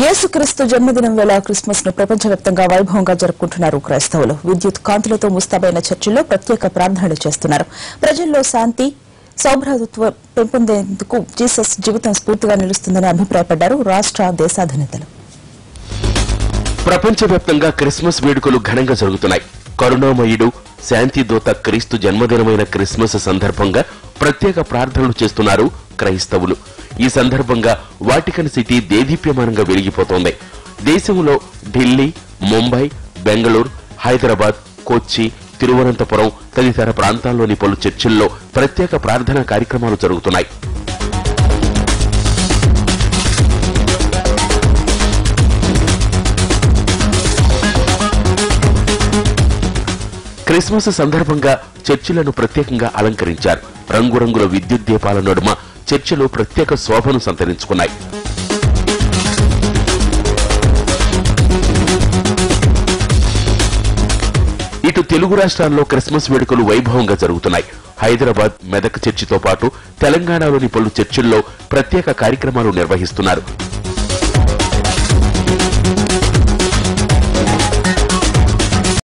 యేసుక్రీస్తు జన్మదినం వేళ క్రిస్మస్ ను ప్రపంచవ్యాప్తంగా వైభవంగా జరుపుకుంటున్నారు క్రైస్తవులు. విద్యుత్ కాంతులతో ముస్తాబైన చర్చిల్లో ప్రత్యేక ప్రార్థనలు చేస్తున్నారు. ప్రజల్లో శాంతి సౌభ్రాతృత్వం పెంపొందేందుకు జీసస్ జీవితం స్ఫూర్తిగా నిలుస్తుందని అభిప్రాయపడ్డారు రాష్ట్ర దేశాధినేతలు. ప్రపంచవ్యాప్తంగా క్రిస్మస్ వేడుకలు ఘనంగా జరుగుతున్నాయి. కరుణామయుడు శాంతి దూత క్రీస్తు జన్మదినమైన క్రిస్మస్ సందర్భంగా ప్రత్యేక ప్రార్థనలు చేస్తున్నారు క్రైస్తవులు. ఈ సందర్భంగా వాటికన్ సిటీ దేదీప్యమానంగా వెలిగిపోతోంది. దేశంలో ఢిల్లీ, ముంబై, బెంగళూరు, హైదరాబాద్, కొచ్చి, తిరువనంతపురం తదితర ప్రాంతాల్లోని పలు చర్చిల్లో ప్రత్యేక ప్రార్థనా కార్యక్రమాలు జరుగుతున్నాయి. క్రిస్మస్ సందర్భంగా చర్చిలను ప్రత్యేకంగా అలంకరించారు. రంగురంగుల విద్యుత్ దీపాల నడుమ చర్చిలు ప్రత్యేక శోభను సంతరించుకున్నాయి. ఇటు తెలుగు రాష్ట్రాల్లో క్రిస్మస్ వేడుకలు వైభవంగా జరుగుతున్నాయి. హైదరాబాద్, మెదక్ చర్చితో పాటు తెలంగాణలోని పలు చర్చిల్లో ప్రత్యేక కార్యక్రమాలు నిర్వహిస్తున్నారు.